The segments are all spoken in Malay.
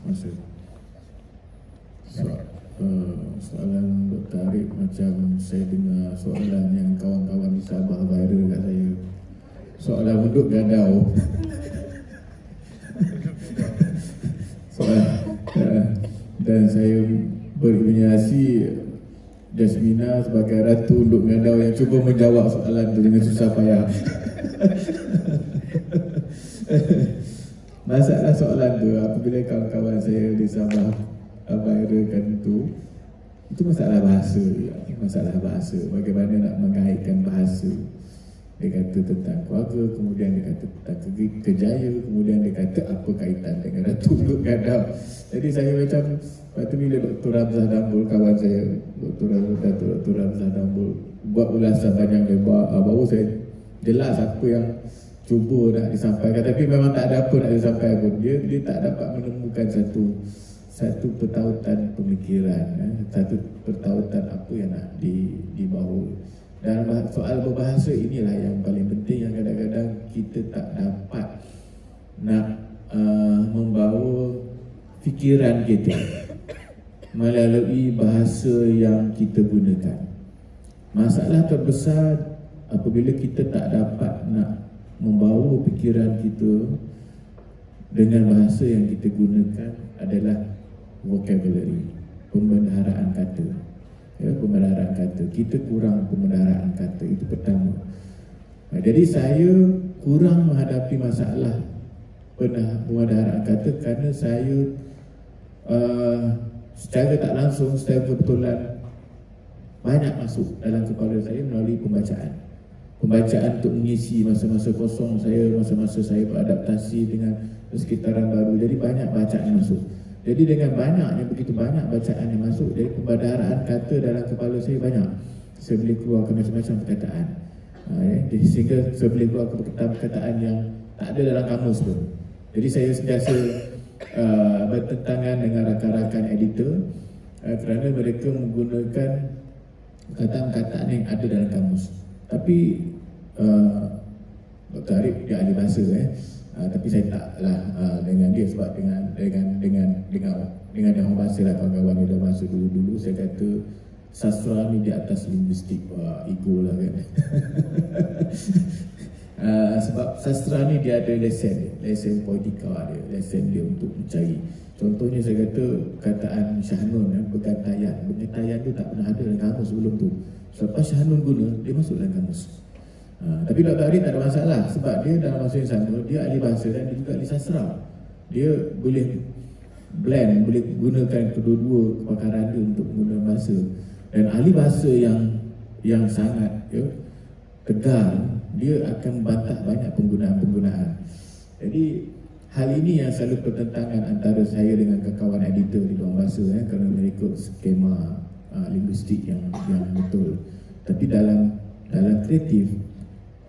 Masa soalan Dr. Arif macam saya dengar soalan yang kawan-kawan di Sabah viral kat saya. Soalan untuk gadau. Dan saya berimaginasi Jasmina sebagai ratu unduk gadau yang cuba menjawab soalan itu dengan susah payah. Masalah soalan tu apabila kawan-kawan saya di Sabah viralkan itu masalah bahasa. Masalah bahasa, bagaimana nak mengaitkan bahasa. Dia kata tentang keluarga, kemudian dia kata tentang kejaya, kemudian dia kata apa kaitan dengan Ratu Unduk Gadau. Jadi saya macam, lepas tu bila Dr. Ramzah Dambul, kawan saya Dr. Ramzah Dambul buat ulasan panjang lebar, baru saya jelas apa yang cuba nak disampaikan, tapi memang tak ada apa nak disampaikan. Dia tak dapat menemukan satu pertautan pemikiran, satu pertautan apa yang nak dibawa. Dan soal berbahasa inilah yang paling penting, yang kadang-kadang kita tak dapat nak membawa fikiran kita melalui bahasa yang kita gunakan. Masalah terbesar apabila kita tak dapat nak membawa fikiran kita dengan bahasa yang kita gunakan adalah vocabulary, pembendaharaan kata. Pembendaharaan kata, kita kurang pembendaharaan kata, itu pertama. Jadi saya kurang menghadapi masalah pembendaharaan kata kerana saya secara tak langsung, secara kebetulan banyak masuk dalam kepala saya melalui pembacaan untuk mengisi masa-masa kosong saya, masa-masa saya beradaptasi dengan sekitaran baru. Jadi banyak bacaan masuk. Jadi dengan banyaknya, begitu banyak bacaan yang masuk, jadi pembendaharaan kata dalam kepala saya banyak. Saya boleh keluarkan macam-macam perkataan, sehingga saya boleh keluarkan perkataan yang tak ada dalam kamus pun. Jadi saya sentiasa bertentangan dengan rakan-rakan editor kerana mereka menggunakan perkataan-perkataan yang ada dalam kamus. Tapi Dr. Arif dia ahli bahasa, tapi saya taklah dengan dia, sebab dengan orang bahasa lah, kawan-kawan dia dah bahasa dulu-dulu. Saya kata sastra ni di atas linguistik. Wah, ego lah kan. Sebab sastra ni dia ada lesen poetika dia, lesen dia untuk mencari. Contohnya saya kata kataan Syahnun, pengetayan tu tak pernah ada dalam kamus sebelum tu. Selepas Syahnun guna, dia masuk dalam kamus. Tapi Dr. Arif tak ada masalah, sebab dia dalam masa yang sama, dia ahli bahasa dan dia juga ahli sastra. Dia boleh blend, boleh gunakan kedua-dua kepakaran dia untuk menggunakan bahasa. Dan ahli bahasa yang sangat tegar, dia akan membantah banyak penggunaan-penggunaan. Jadi hal ini yang selalu pertentangan antara saya dengan kawan editor di bidang bahasa, kerana mereka skema linguistik yang betul. Tapi dalam kreatif,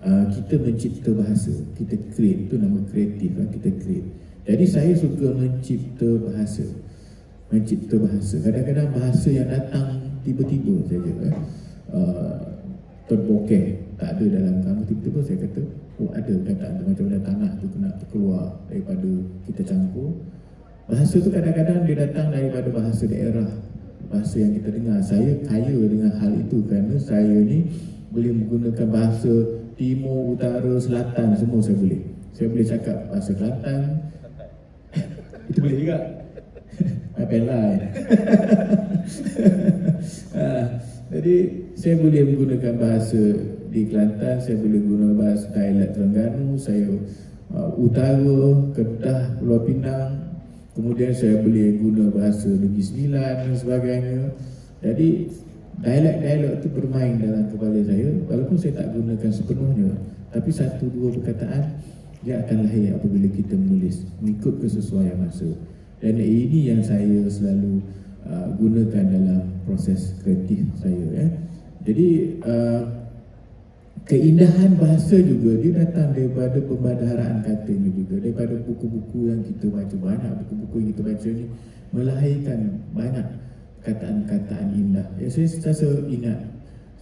kita mencipta bahasa, kita create, itu nama kreatif, kita create. Jadi saya suka mencipta bahasa. Kadang-kadang bahasa yang datang tiba-tiba saja, terbokeh, tak ada dalam kamus. Tiba-tiba saya kata, oh ada perkataan tu, macam mana tanah tu kena keluar daripada kita campur. Bahasa tu kadang-kadang dia datang daripada bahasa daerah, bahasa yang kita dengar. Saya kaya dengan hal itu kerana saya ni boleh menggunakan bahasa timur, utara, selatan, semua saya boleh. Saya boleh cakap bahasa Kelantan. Itu boleh juga. Apelai. Jadi saya boleh menggunakan bahasa di Kelantan, saya boleh guna bahasa dialek Terengganu, saya utara, Kedah, Pulau Pinang. Kemudian saya boleh guna bahasa Negeri Sembilan dan sebagainya. Jadi dialek-dialek itu bermain dalam kepala saya, walaupun saya tak gunakan sepenuhnya, tapi satu dua perkataan dia akan lahir apabila kita menulis mengikut kesesuaian masa. Dan ini yang saya selalu gunakan dalam proses kreatif saya. Jadi keindahan bahasa juga dia datang daripada pembendaharaan katanya juga, daripada buku-buku yang kita baca. Banyak buku-buku yang kita baca ni melahirkan banyak kataan-kataan indah. Saya sentiasa ingat,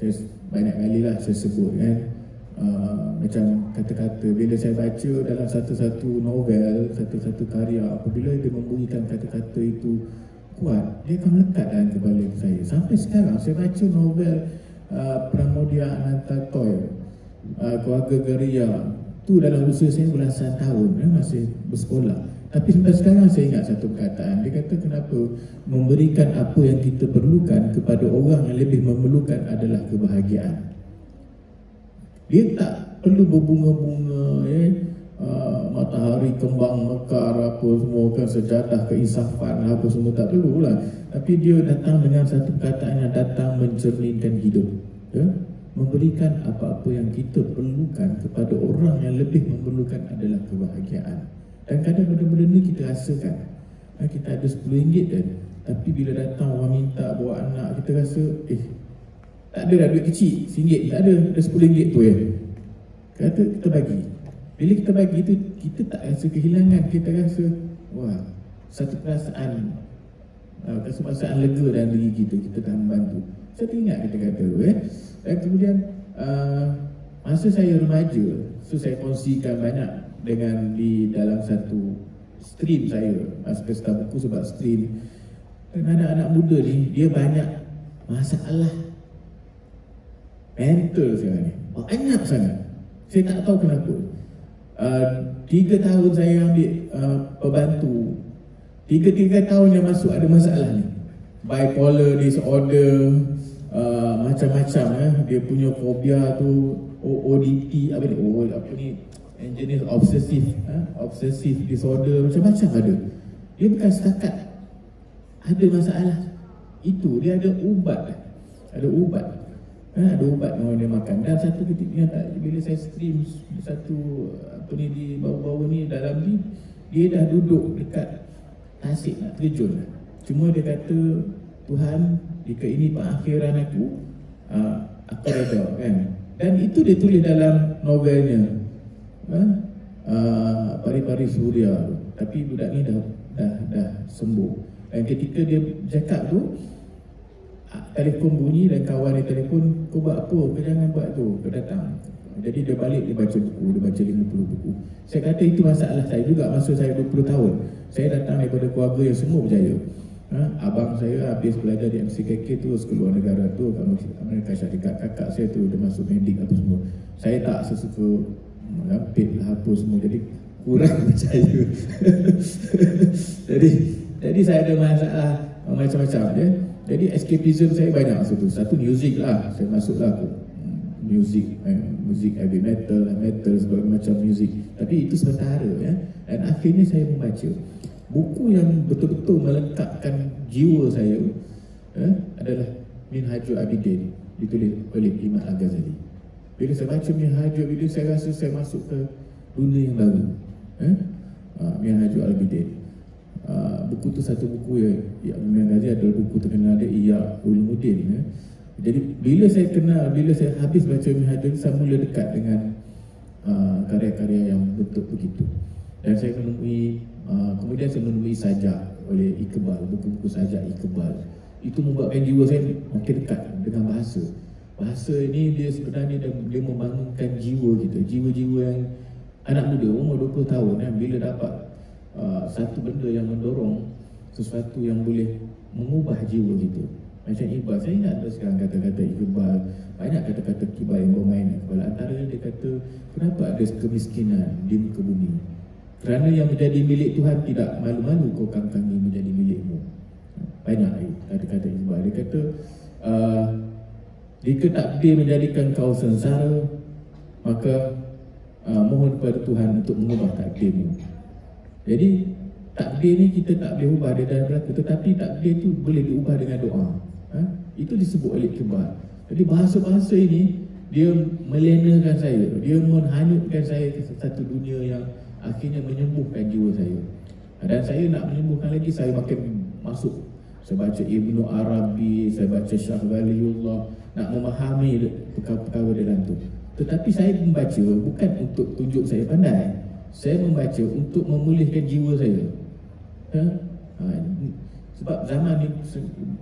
saya banyak kali lah saya sebut kan, macam kata-kata bila saya baca dalam satu-satu novel, satu-satu karya, apabila dia membunyikan kata-kata itu kuat, dia akan melekat dalam kepala saya. Sampai sekarang saya baca novel Pramodia Anantatoy, Keluarga Geria, tu dalam usia saya belasan tahun, masih bersekolah. Tapi sampai sekarang saya ingat satu perkataan. Dia kata kenapa memberikan apa yang kita perlukan kepada orang yang lebih memerlukan adalah kebahagiaan. Dia tak perlu berbunga-bunga, matahari kembang mekar apa semua kan, sejadah keinsafan apa semua, tak perlu lah. Tapi dia datang dengan satu perkataan yang datang mencerminkan hidup, memberikan apa-apa yang kita perlukan kepada orang yang lebih memerlukan adalah kebahagiaan. Dan kadang benda-benda ni kita rasakan. Kita ada RM10 kan, tapi bila datang orang minta bawa anak, kita rasa tak ada dah duit kecil, RM1 tak ada, dah RM10 tu ya. Kata kita bagi. Bila kita bagi tu, kita tak rasa kehilangan, kita rasa wah, satu perasaan lega dalam diri kita dah membantu. Saya teringat kata-kata tu Dan kemudian masa saya remaja, so saya kongsikan banyak dengan di dalam satu stream saya, masa pesta buku sebab stream. Dan anak-anak muda ni, dia banyak masalah mental sekarang ni, banyak sangat. Saya tak tahu kenapa. 3 tahun saya ambil pembantu, 3 tahun yang masuk ada masalah ni, bipolar disorder, macam-macam dia punya fobia tu, ODD apa ni, jenis obsessive disorder, macam-macam ada. Dia bukan setakat ada masalah itu, dia ada ubat. Ada ubat yang dia makan. Dan satu ketika bila saya stream satu di bawah-bawah ni, dalam ni dia dah duduk dekat tasik nak terjun. Cuma dia kata, Tuhan, jika ini pengakhiran aku reda kan. Dan itu dia tulis dalam novelnya, Pari-Pari Suria. Tapi budak ni dah sembuh. Dan ketika dia cakap tu, telefon bunyi dan kawan dia telefon, kau buat apa? Kau jangan buat tu, kau datang. Jadi dia balik, dia baca buku, dia baca 50 buku. Saya kata itu masalah saya juga masa saya 20 tahun. Saya datang daripada keluarga yang semua berjaya. Abang saya habis belajar di MCKK terus keluar negara tu, kat Amerika Syarikat. Kakak saya tu dia masuk medik apa semua. Saya tak sesuka merampit lah apa semua, jadi kurang berjaya. jadi saya ada masalah macam-macam je. Jadi escapism saya banyak masa tu. Satu music lah, saya masuklah ke music heavy metal sebagainya macam music. Tapi itu sementara Dan akhirnya saya membaca buku yang betul-betul melekatkan jiwa saya adalah Minhajul Abidin, ditulis oleh Imam Al-Ghazali. Bila saya baca Minhajul Abidin, saya rasa saya masuk ke dunia yang baru. Minhajul Abidin. Buku tu satu buku yang Imam Ghazali adalah buku terkenal dia, Ihya Ulumuddin. Jadi bila saya habis baca Minhajul, saya mula dekat dengan karya-karya yang bentuk begitu. Dan saya kemudian saya menemui Sajak oleh Iqbal, buku-buku Sajak Iqbal. Itu membuatkan jiwa saya makin dekat dengan bahasa. Bahasa ini dia sebenarnya dia membangunkan jiwa kita, jiwa-jiwa yang anak muda umur 20 tahun bila dapat satu benda yang mendorong sesuatu yang boleh mengubah jiwa gitu. Macam Iqbal, saya ingat sekarang kata-kata Iqbal, banyak kata-kata Iqbal yang bermain. Kalau antara dia kata, kenapa ada kemiskinan di muka bumi? Kerana yang menjadi milik Tuhan tidak malu-malu kau kangkangi menjadi milikmu. Banyak kata-kata Iqbal. Dia kata, jika takdir menjadikan kau sengsara, maka mohon kepada Tuhan untuk mengubah takdirmu. Jadi takdir ni kita tak boleh ubah, dia dah berlaku. Tetapi takdir tu boleh diubah dengan doa. Itu disebut oleh Iqbal. Jadi bahasa-bahasa ini dia melenakan saya, dia menghanyutkan saya ke satu dunia yang akhirnya menyembuhkan jiwa saya. Dan saya nak menyembuhkan lagi, saya makin masuk. Saya baca Ibnu Arabi, saya baca Syah Waliullah, nak memahami perkara-perkara dalam tu. Tetapi saya membaca bukan untuk tunjuk saya pandai. Saya membaca untuk memulihkan jiwa saya. Sebab zaman ni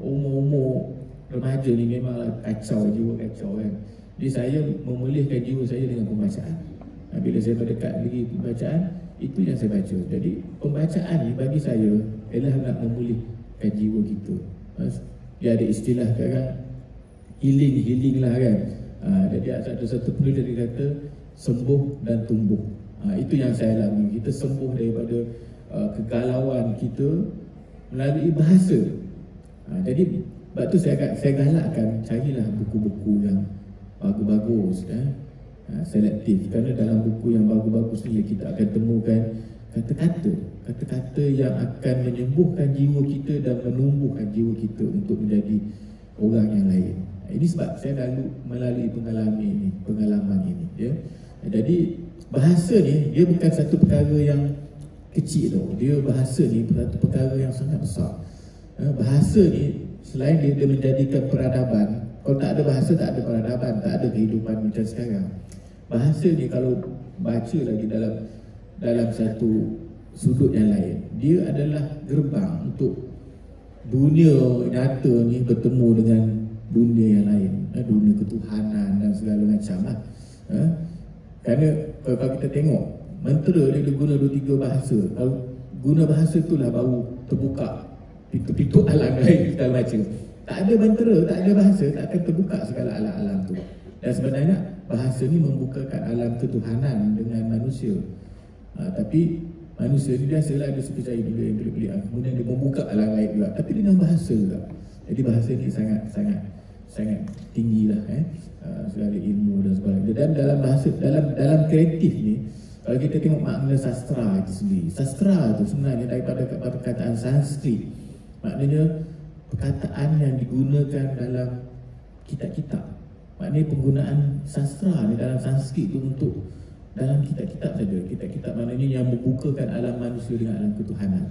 umur-umur remaja ni memang kacau, jiwa kacau kan. Jadi saya memulihkan jiwa saya dengan pembacaan. Bila saya mendekat lagi pembacaan, itu yang saya baca. Jadi pembacaan ni bagi saya ialah nak memulihkan jiwa kita. Dia ada istilah sekarang healing lah kan. Jadi ada satu penulis dia kata sembuh dan tumbuh. Itu yang saya alami. Kita sembuh daripada kegalauan kita melalui bahasa. Jadi sebab tu saya galakkan carilah buku-buku yang bagus-bagus, selektif. Kerana dalam buku yang bagus-bagus ni kita akan temukan kata-kata yang akan menyembuhkan jiwa kita dan menumbuhkan jiwa kita untuk menjadi orang yang lain. Ini sebab saya lalu melalui pengalaman ini, ya. Jadi bahasa ni dia bukan satu perkara yang kecil tau. Dia bahasa ni satu perkara yang sangat besar. Bahasa ni selain dia menjadikan peradaban, kalau tak ada bahasa tak ada peradaban, tak ada kehidupan macam sekarang. Bahasa ni kalau baca lagi dalam satu sudut yang lain, dia adalah gerbang untuk dunia nyata ni bertemu dengan dunia yang lain, dunia ketuhanan dan segala macam lah. Kerana kalau kita tengok mentera dia guna 2-3 bahasa. Kalau guna bahasa itulah baru terbuka pintu-pintu alam lain kita baca. Tak ada mentera, tak ada bahasa, tak akan terbuka segala alam-alam tu. Dan sebenarnya bahasa ni membukakan alam ketuhanan dengan manusia. Tapi manusia ni biasalah ada suka cari benda yang pelik-pelik. Kemudian dia membuka alam lain juga, tapi dengan bahasa juga. Jadi bahasa ni sangat tinggi lah, segala ilmu dan sebagainya. Dan dalam bahasa, dalam kreatif ni, kalau kita tengok makna sastra itu sendiri, sastra itu sebenarnya daripada perkataan Sanskrit. Maknanya perkataan yang digunakan dalam kitab-kitab. Maknanya penggunaan sastra ni dalam Sanskrit itu untuk dalam kitab-kitab saja. Kitab-kitab maknanya yang membukakan alam manusia dengan alam ketuhanan.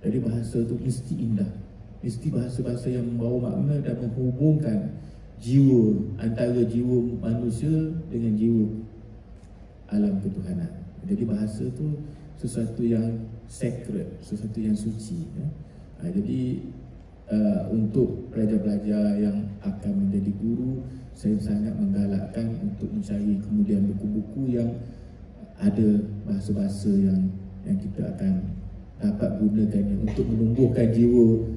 Jadi bahasa itu mesti indah, mesti bahasa-bahasa yang membawa makna dan menghubungkan jiwa, antara jiwa manusia dengan jiwa alam ketuhanan. Jadi bahasa tu sesuatu yang sacred, sesuatu yang suci, ya. Jadi untuk pelajar-pelajar yang akan menjadi guru, saya sangat menggalakkan untuk mencari kemudian buku-buku yang ada bahasa-bahasa yang kita akan dapat gunakannya untuk menumbuhkan jiwa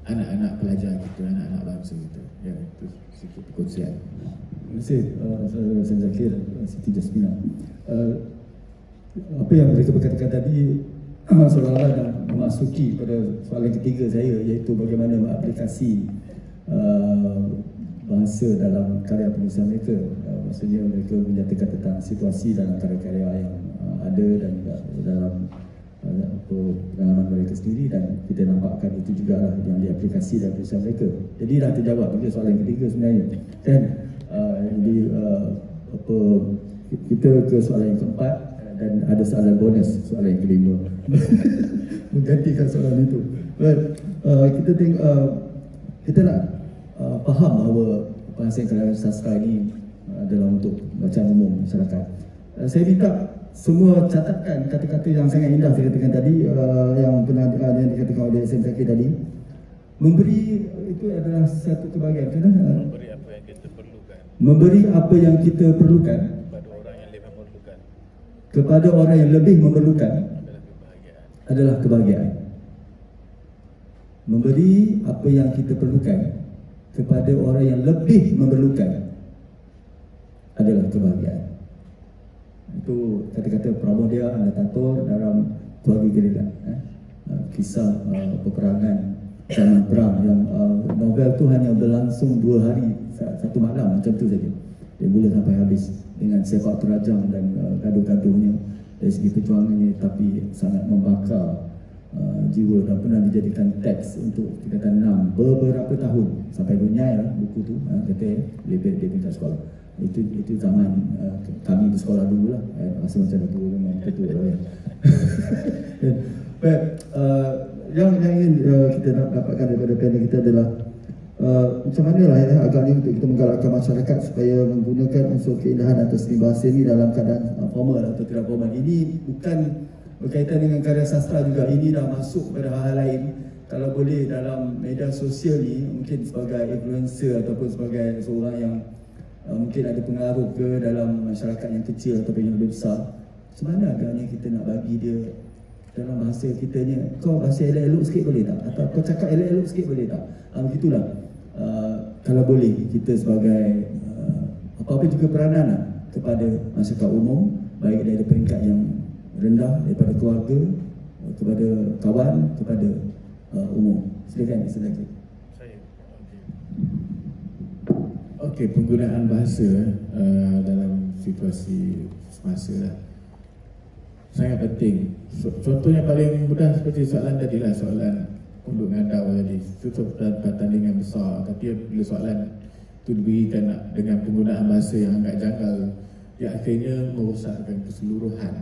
anak-anak pelajar kita, anak-anak bangsa kita. Ya, itu sedikit perkongsian. Terima kasih Saudara Zakir, Siti Jasmina. Apa yang mereka berkatakan tadi seolah-olah dah memasuki pada soalan ketiga saya, iaitu bagaimana mengaplikasi bahasa dalam karya penulisan mereka. Maksudnya mereka menyatakan tentang situasi dalam karya-karya yang ada dan dalam pengalaman mereka sendiri, dan kita nampakkan itu juga lah yang diaplikasi dalam penulisan mereka. Jadi dah terjawab juga soalan ketiga sebenarnya, kan? Jadi kita ke soalan yang keempat, dan ada soalan bonus, soalan yang kelima menggantikan soalan itu. Kita tengok, kita nak faham bahawa penghasilan karya sastra ini adalah untuk bacaan umum masyarakat. Saya minta semua catatkan kata-kata yang sangat indah saya katakan tadi, yang pernah yang dikatakan oleh SM Zakir tadi. Memberi itu adalah satu kebahagiaan, kan? Memberi apa yang kita perlukan. Memberi apa yang kita perlukan kepada orang yang lebih memerlukan. Kepada orang yang lebih memerlukan adalah kebahagiaan. Memberi apa yang kita perlukan kepada orang yang lebih memerlukan adalah kebahagiaan. Itu kata-kata Pramodia Anantatur dalam Keluarga Gerila, kisah peperangan zaman perang yang novel tu hanya berlangsung 2 hari, 1 malam macam tu saja. Dia mula sampai habis dengan sepak terjang dan gaduh-gaduhnya dari segi perjuangannya, tapi sangat membakar jiwa dan pernah dijadikan teks untuk tingkatan 6 beberapa tahun sampai dunia lah buku tu, kata lebih dia tingkat sekolah. Itu zaman kami bersekolah dulu lah, rasa macam dah tua memang betul lah ya. Yang ingin kita dapatkan daripada panel kita adalah macam mana lah ya, agaknya untuk kita menggalakkan masyarakat supaya menggunakan unsur keindahan atau seni bahasa ini dalam keadaan formal atau tidak formal. Ini bukan berkaitan dengan karya sastra juga, ini dah masuk kepada hal-hal lain. Kalau boleh dalam media sosial ni, mungkin sebagai influencer ataupun sebagai seorang yang mungkin ada pengaruh ke dalam masyarakat yang kecil atau yang lebih besar. Macam mana agaknya kita nak bagi dia dalam bahasa kita ni, kau bahasa elok-elok sikit boleh tak? Atau kau cakap elok-elok sikit boleh tak? Begitulah. Kalau boleh kita sebagai apa-apa juga peranan lah kepada masyarakat umum, baik dari peringkat yang rendah, daripada keluarga, kepada kawan, kepada umum. Silakan sedikit. Okey, penggunaan bahasa dalam situasi semasa lah sangat penting. Contohnya paling mudah seperti soalan tadi lah, soalan untuk ngandau tadi. Itu pertandingan besar, tapi bila soalan itu diberikan dengan penggunaan bahasa yang agak janggal, dia akhirnya merosakkan keseluruhan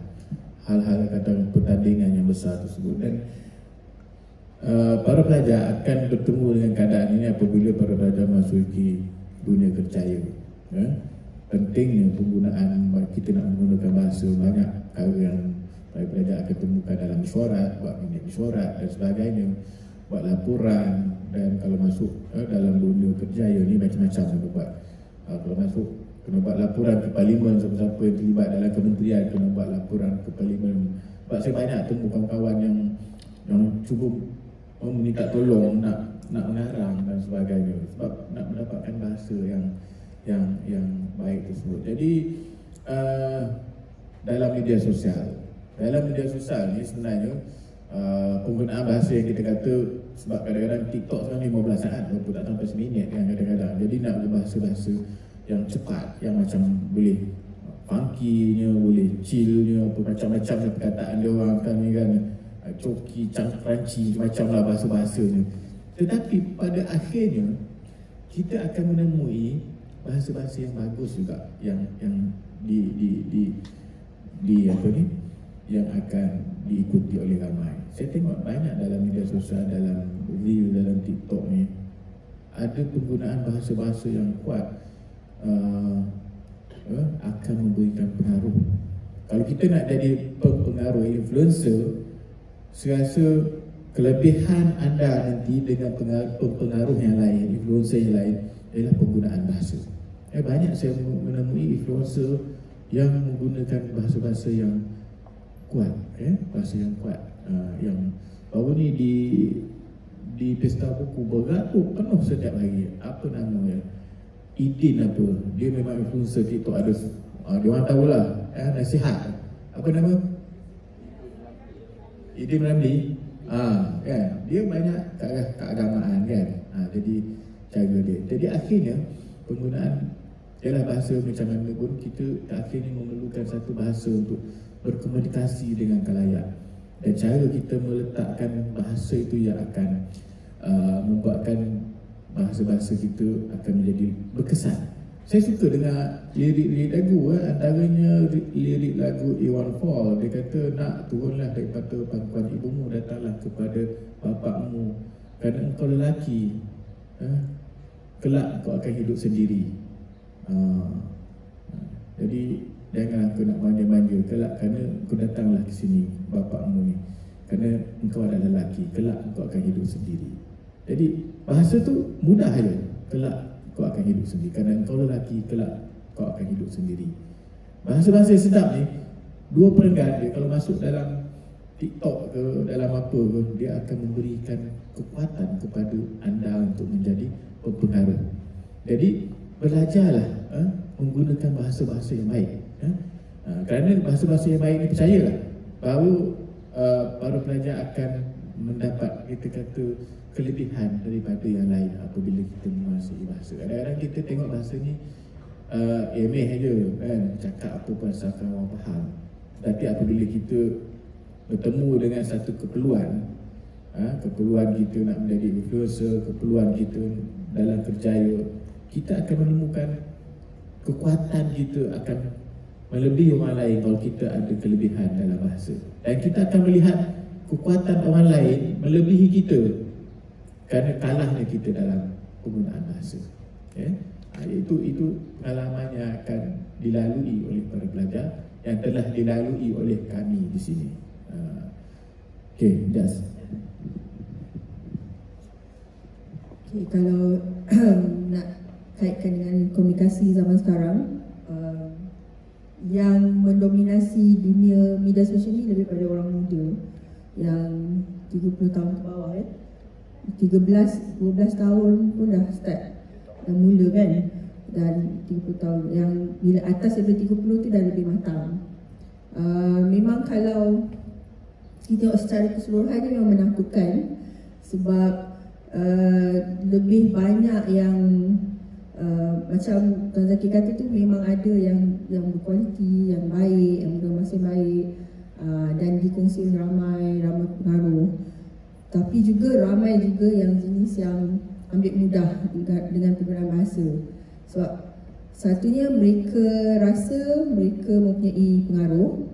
hal-hal kata pertandingan yang besar tersebut. Dan para pelajar akan bertemu dengan keadaan ini apabila para pelajar masuki dunia kerjaya. Pentingnya penggunaan, kita nak menggunakan bahasa, banyak perkara yang para pelajar akan temukan dalam mesyuarat, buat minit mesyuarat dan sebagainya, buat laporan. Dan kalau masuk dalam dunia kerjaya ni macam-macam yang buat. Kalau masuk kena buat laporan ke parlimen, siapa-siapa yang terlibat dalam kementerian kena buat laporan ke parlimen. Sebab saya banyak temu kawan-kawan yang cuba meminta tolong nak mengarang dan sebagainya, sebab nak mendapatkan bahasa yang baik tersebut. Jadi dalam media sosial ni sebenarnya penggunaan bahasa yang kita kata, sebab kadang-kadang TikTok sekarang 15 saat walaupun tak sampai seminit kan kadang-kadang. Jadi nak bahasa-bahasa yang cepat, yang macam boleh funky-nya, boleh chill-nya, macam-macam perkataan dia orang kan ni kan, coki, crunchy, macam lah bahasa-bahasanya. Tetapi pada akhirnya kita akan menemui bahasa-bahasa yang bagus juga, yang apa ni, yang akan diikuti oleh ramai. Saya tengok banyak dalam media sosial, dalam reel, dalam TikTok ni ada penggunaan bahasa-bahasa yang kuat, akan memberikan pengaruh. Kalau kita nak jadi pengaruh, influencer, saya rasa kelebihan anda nanti dengan pengaruh yang lain, influencer yang lain, ialah penggunaan bahasa. Banyak saya menemui influencer yang menggunakan bahasa-bahasa yang kuat, bahasa yang kuat. Yang baru ni di pesta buku beratur penuh setiap hari. Apa namanya? Idin apa? Dia memang influencer TikTok, ada dia orang tahulah, nasihat. Apa nama? Idin Ramli. Kan? Dia banyak keagamaan kan. Jadi cara dia. Jadi akhirnya penggunaan ialah bahasa macam mana pun, kita akhirnya memerlukan satu bahasa untuk berkomunikasi dengan khalayak. Dan cara kita meletakkan bahasa itu yang akan membuatkan bahasa-bahasa kita akan menjadi berkesan. Saya suka dengar lirik-lirik lagu, antaranya lirik lagu Iwan Fall. Dia kata, nak turunlah daripada pangkuan ibumu, datanglah kepada bapakmu, kerana engkau lelaki, kelak engkau akan hidup sendiri. Jadi jangan aku nak manja-manja, kelak kerana engkau datanglah ke sini bapakmu ni, kerana engkau adalah lelaki, kelak engkau akan hidup sendiri. Jadi bahasa tu mudah aja, kelak kau akan hidup sendiri, kerana engkau lelaki, kelak kau akan hidup sendiri. Bahasa-bahasa sedap ni, dua perenggan dia kalau masuk dalam TikTok ke, dalam apa ke, dia akan memberikan kekuatan kepada anda untuk menjadi pengaruh. Jadi belajarlah menggunakan bahasa-bahasa yang baik. Kerana bahasa-bahasa yang baik ni, percayalah, baru para pelajar akan mendapat, kita kata, kelebihan daripada yang lain apabila kita menguasai bahasa. Kadang-kadang kita tengok bahasa ni emeh aja kan, cakap apa pun asalkan orang faham. Tapi apabila kita bertemu dengan satu keperluan, keperluan kita nak menjadi influencer, keperluan kita dalam kerjaya, kita akan menemukan kekuatan kita akan melebihi orang lain kalau kita ada kelebihan dalam bahasa. Dan kita akan melihat kekuatan orang lain melebihi kita kerana kalahnya kita dalam penggunaan bahasa. Itu pengalaman yang akan dilalui oleh para pelajar, yang telah dilalui oleh kami di sini. Jas. Kalau nak kaitkan dengan komunikasi zaman sekarang, yang mendominasi dunia media sosial ni lebih pada orang muda yang 30 tahun ke bawah 13-12 tahun pun dah start, dah mula kan. Dan 30 tahun yang bila atas daripada 30 tu dah lebih matang. Memang kalau kita tengok secara keseluruhan ni memang menakutkan, sebab lebih banyak yang macam Tuan Zaki kata tu, memang ada yang berkualiti, yang baik, yang masih baik, dan dikongsi ramai pengaruh. Tapi juga ramai juga yang jenis yang ambil mudah dengan penggunaan bahasa. Sebab satunya mereka rasa mereka mempunyai pengaruh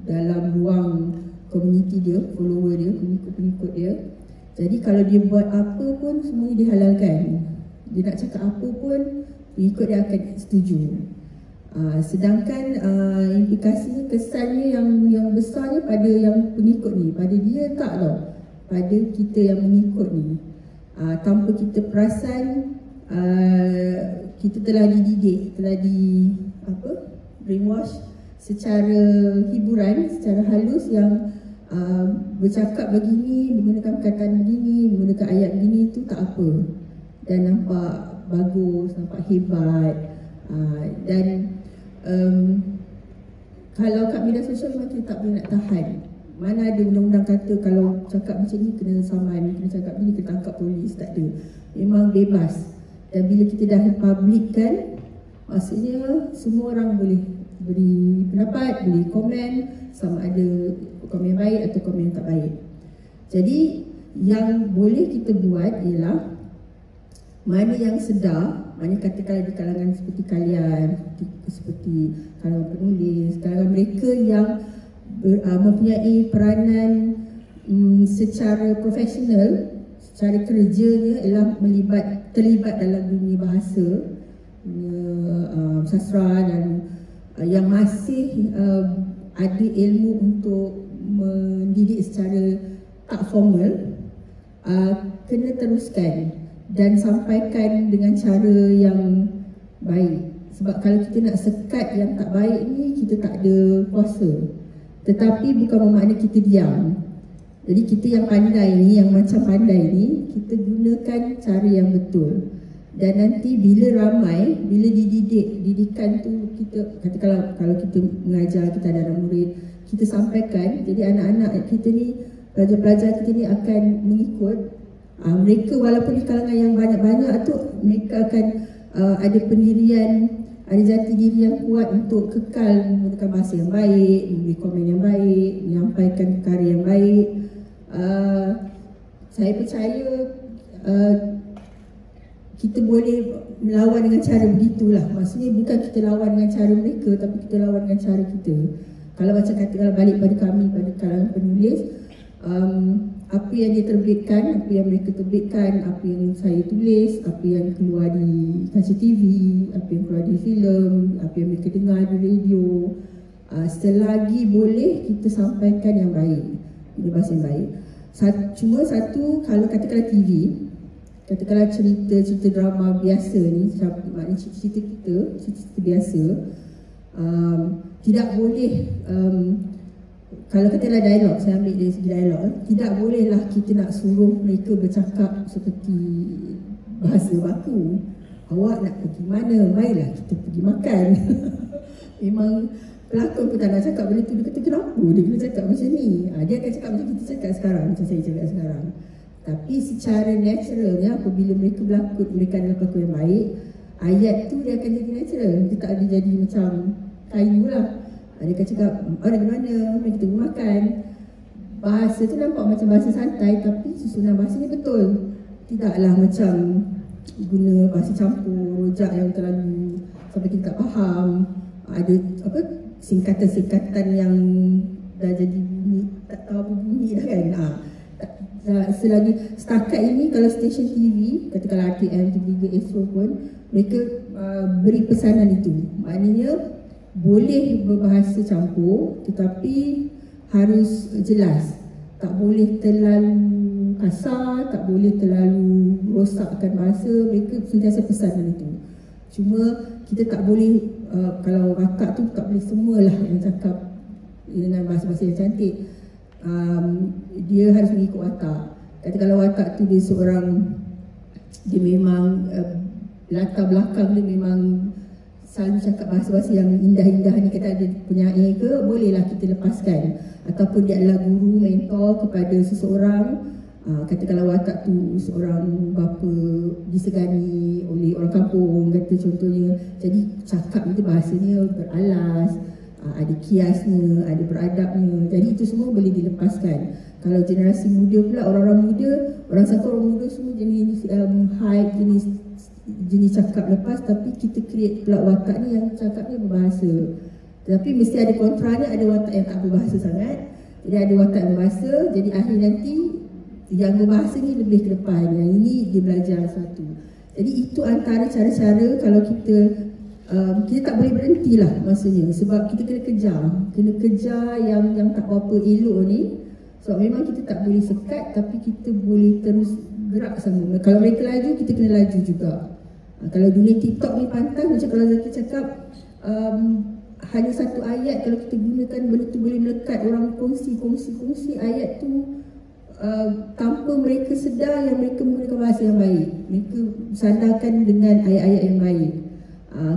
dalam ruang komuniti dia, follower dia, pengikut dia. Jadi kalau dia buat apa pun semuanya dihalalkan. Dia nak cakap apa pun pengikut dia akan setuju. Sedangkan implikasinya, kesannya yang besarnya pada yang pengikut ni, pada dia tak tau, pada kita yang mengikut ni. Tanpa kita perasan, kita telah dididik, telah brainwash secara hiburan, secara halus, yang bercakap begini, menggunakan perkataan begini, menggunakan ayat begini tu tak apa, dan nampak bagus, nampak hebat. Dan kalau kat media sosial memang kita tak boleh nak tahan. Mana ada undang-undang kata kalau cakap macam ni kena saman, kena cakap ni kena tangkap polis, tak ada. Memang bebas. Dan bila kita dah publikkan, maksudnya semua orang boleh beri pendapat, boleh komen, sama ada komen baik atau komen tak baik. Jadi yang boleh kita buat ialah mana yang sedar, mana katakanlah di kalangan seperti kalian, seperti kalangan penulis, kalangan mereka yang mempunyai peranan secara profesional, secara kerjanya ialah terlibat dalam dunia bahasa, dunia sastra, dan yang masih ada ilmu untuk mendidik secara tak formal, kena teruskan dan sampaikan dengan cara yang baik. Sebab kalau kita nak sekat yang tak baik ni, kita tak ada kuasa. Tetapi bukan bermakna kita diam. Jadi kita yang pandai ni, yang macam pandai ni, kita gunakan cara yang betul. Dan nanti bila ramai, bila didikan tu, kita kata kalau kita mengajar, kita ada anak murid, kita sampaikan, jadi anak-anak kita ni, pelajar-pelajar kita ni akan mengikut. Mereka walaupun di kalangan yang banyak-banyak tu, mereka akan ada pendirian, ada jati diri yang kuat untuk kekal menggunakan bahasa yang baik, memberi komen yang baik, menyampaikan perkara yang baik. Saya percaya kita boleh melawan dengan cara begitulah. Maksudnya bukan kita lawan dengan cara mereka, tapi kita lawan dengan cara kita. Kalau macam katakanlah balik pada kami, pada kalangan penulis, apa yang dia terbitkan, apa yang mereka terbitkan, apa yang saya tulis, apa yang keluar di kaca TV, apa yang keluar di filem, apa yang mereka dengar di radio, selagi boleh kita sampaikan yang baik, dengan bahasa yang baik. Cuma satu, kalau katakanlah TV, katakanlah cerita drama biasa ni, maknanya cerita kita, cerita biasa, tidak boleh, kalau katakanlah dialog, saya ambil dari segi dialog, tidak bolehlah kita nak suruh mereka bercakap seperti bahasa baku. Awak nak pergi mana? Baiklah kita pergi makan. Memang pelakon pun tak nak cakap benda tu. Dia kata kenapa dia kena cakap macam ni? Dia akan cakap macam kita cakap sekarang, macam saya cakap sekarang. Tapi secara naturalnya, apabila mereka berlakon, mereka adalah pelakon yang baik, ayat tu dia akan jadi natural. Dia tak ada jadi macam kayu lah. Dia akan cakap, dari mana? Mari kita makan. Bahasa tu nampak macam bahasa santai, tapi susunan bahasanya betul. Tidaklah macam guna bahasa campur, rojak yang terlalu sampai kita tak faham. Ada singkatan-singkatan yang dah jadi bunyi, tak tahu apa bunyi dah kan. Selagi setakat ini, kalau stesen TV, katakanlah RTM, TV3, Astro pun, mereka beri pesanan itu. Maknanya boleh berbahasa campur, tetapi harus jelas. tak boleh terlalu kasar, tak boleh terlalu rosakkan bahasa. Mereka sentiasa pesan benda tu. Cuma kita tak boleh, kalau watak tu tak boleh semualah yang cakap dengan bahasa-bahasa yang cantik. Dia harus mengikut watak. Kata kalau watak tu dia seorang, dia memang latar belakang dia memang selalu cakap bahasa-bahasa yang indah-indah ni, kata ada penyair ke, bolehlah kita lepaskan. Ataupun dia adalah guru, mentor kepada seseorang, kata kalau watak tu seorang bapa disegani oleh orang kampung, kata contohnya, jadi cakap itu bahasanya beralas, ada kiasnya, ada beradabnya, jadi itu semua boleh dilepaskan. Kalau generasi muda pula, orang-orang muda, orang sangka orang muda semua jenis hype, jenis cakap lepas, tapi kita create pula watak ni yang cakapnya berbahasa. Tapi mesti ada kontranya, ada watak yang tak berbahasa sangat, jadi ada watak yang berbahasa, jadi akhir nanti yang berbahasa ni lebih ke depan, yang ini dia belajar satu. Jadi itu antara cara-cara kalau kita tak boleh berhenti lah maksudnya, sebab kita kena kejar yang tak berapa elok ni. Sebab memang kita tak boleh sekat, tapi kita boleh terus gerak sama. Kalau mereka laju, kita kena laju juga. Kalau dunia TikTok ni pantas, macam kalau Zaki cakap, hanya satu ayat kalau kita gunakan benda tu boleh melekat orang kongsi ayat tu tanpa mereka sedar yang mereka menggunakan bahasa yang baik. Mereka sandarkan dengan ayat-ayat yang baik.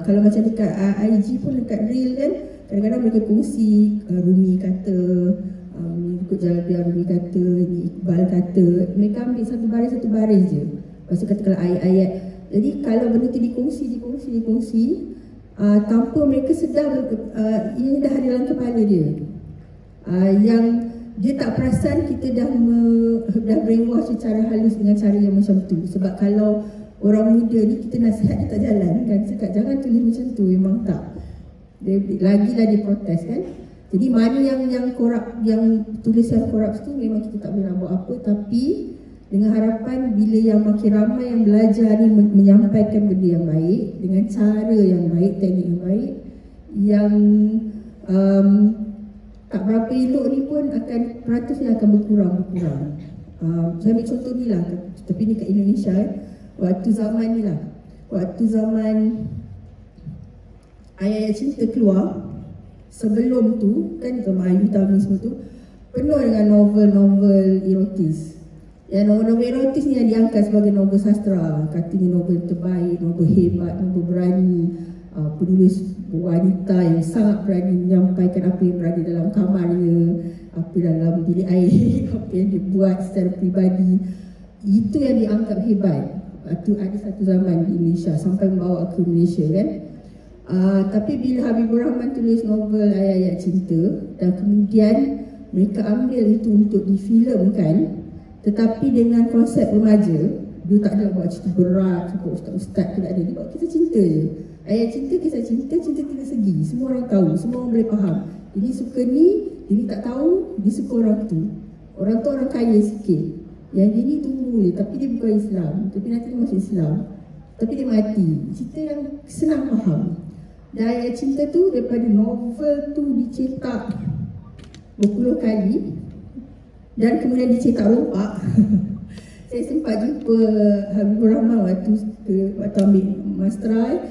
Kalau macam dekat IG pun, dekat Reel kan, kadang-kadang mereka kongsi Rumi kata, ikut jalan dia, Rumi kata, Iqbal kata, mereka ambil satu baris je. Lepas tu kata kalau ayat-ayat. Jadi kalau benda tu dikongsi, tanpa mereka sedar, ini dah ada dalam kepala dia. Yang dia tak perasan kita dah brainwash secara halus dengan cara yang macam tu. Sebab kalau orang muda ni kita nasihat dia tak jalan kan, cakap jangan tulis macam tu, memang tak. Lagilah dia protes kan. Jadi mana yang korap, yang tulis yang korap tu memang kita tak boleh nak buat apa, tapi dengan harapan bila yang makin ramai yang belajar ni menyampaikan benda yang baik dengan cara yang baik, teknik yang baik, yang tak berapa elok ni pun akan peratusnya akan berkurang. Saya ambil contoh ni lah, tapi ni kat Indonesia waktu zaman ayat-ayat cinta keluar, sebelum tu kan zaman Ayu Tami semua tu penuh dengan novel-novel erotis. Yang novel-novel erotis ni yang diangkat sebagai novel sastra, katanya novel terbaik, novel hebat, novel berani, penulis wanita yang sangat berani menyampaikan apa yang berada dalam kamarnya, apa dalam bilik air, apa yang dibuat secara peribadi. Itu yang dianggap hebat. Itu ada satu zaman di Indonesia sampai membawa ke Malaysia kan. Tapi bila Habibur Rahman tulis novel ayat-ayat cinta dan kemudian mereka ambil itu untuk difilmkan, tetapi dengan konsep remaja, dia tak ada buat cerita berat, sebab ustaz-ustaz tu tak ada, dia buat kisah cinta je. Ayat cinta, kisah cinta tiga segi, semua orang tahu, semua orang boleh faham. Ini suka ni, dia tak tahu, dia suka orang tu. Orang tu orang kaya sikit, yang dia ni tunggu je, tapi dia bukan Islam, tapi nanti dia masuk Islam, tapi dia mati. Cerita yang senang faham. Dan ayat cinta tu daripada novel tu dicetak berpuluh kali dan kemudian dicetak rompak. Saya sempat jumpa Habibur Rahman waktu ambil masteral,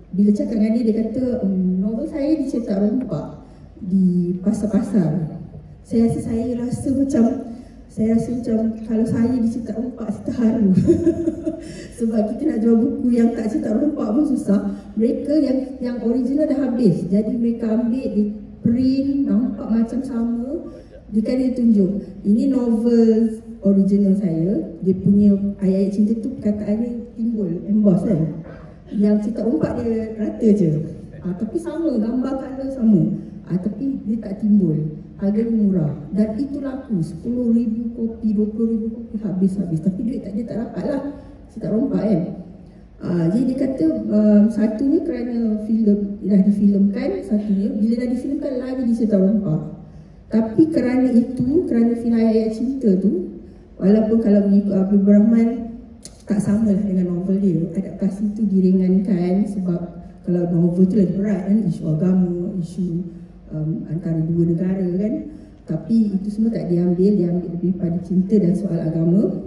bila cakap dengan dia kata novel saya dicetak rompak di pasar-pasar. Saya rasa macam kalau saya dicetak rompak, saya terharu. Sebab kita nak jual buku yang tak cetak rompak pun susah. Mereka yang original dah habis, jadi mereka ambil, di print, nampak macam sama, dia kan dia tunjuk ini novel original saya, dia punya ayat-ayat cinta tu perkataannya timbul, emboss kan. Yang cetak rompak dia rata je, tapi sama, gambar colour sama, tapi dia tak timbul. Harganya murah dan itu laku, 10,000 kopi, 20,000 kopi, habis. Tapi duit dia tak dapat lah, cetak rompak kan. Jadi dia kata satunya kerana filem dah difilmkan, satunya bila dah difilmkan lagi dicetak rompak. Tapi kerana filem ayat cinta tu, walaupun kalau mengikut Habibur Rahman tak sama lah dengan novel dia, adaptasi tu diringankan sebab kalau novel tu lagi berat kan, isu agama, isu antara dua negara kan. Tapi itu semua tak diambil lebih pada cinta dan soal agama.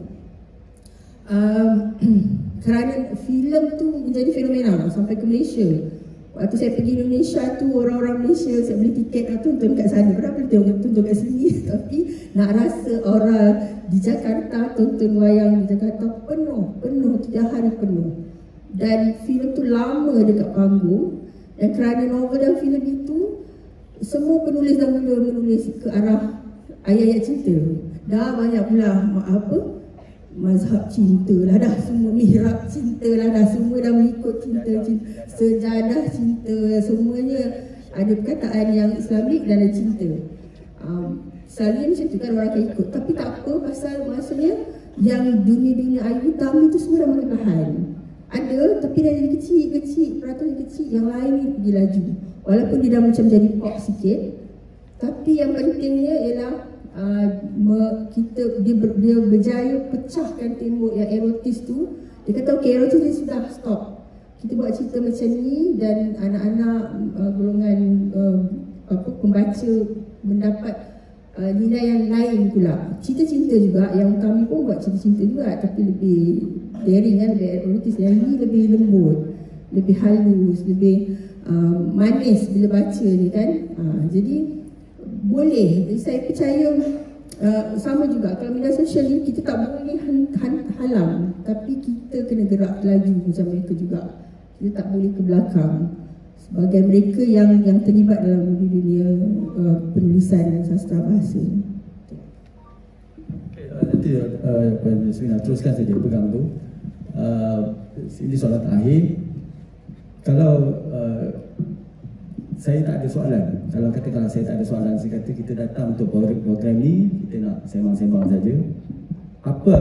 Kerana filem tu menjadi fenomena sampai ke Malaysia. Waktu saya pergi Indonesia tu, orang-orang Malaysia saya beli tiket tonton kat sana, berapa boleh tonton kat sini. Tapi nak rasa orang di Jakarta tonton wayang di Jakarta penuh, 3 hari penuh. Dan filem tu lama dekat panggung. Dan kerana novel dan filem itu, semua penulis dah mula menulis ke arah ayat-ayat cinta. Dah banyak pula mazhab cinta lah dah, semua mihrab cinta lah dah, semua dah mengikut cinta, sejadah cinta, semuanya ada perkataan yang Islamik dan ada cinta. Selalunya macam tu kan orang akan ikut. Tapi tak apa, pasal maksudnya yang dunia-dunia air hitam itu semua dah makin tahan. Ada, tapi dah jadi kecil, peraturan kecil, yang lain ni pergi laju. Walaupun dia dah macam jadi pop sikit, tapi yang pentingnya ialah dia berjaya pecahkan tembok yang erotis tu. Dia kata okey, erotis dia sudah stop. Kita buat cerita macam ni dan anak-anak golongan pembaca mendapat nilai yang lain pula. Cinta-cinta juga, yang kami pun buat cinta-cinta juga, tapi lebih daring kan, lebih erotis. Yang ni lebih lembut, lebih halus, lebih manis bila baca ni kan. Jadi boleh, saya percaya sama juga kalau media sosial ni kita tak boleh halang, tapi kita kena gerak laju macam mereka juga. Kita tak boleh ke belakang sebagai mereka yang terlibat dalam dunia penulisan sastra bahasa. Nanti saya nak teruskan saja, pegang tu. Ini soalan terakhir. Kalau saya tak ada soalan, kalau saya tak ada soalan, saya kata kita datang untuk program ni, kita nak sembang-sembang saja. Apa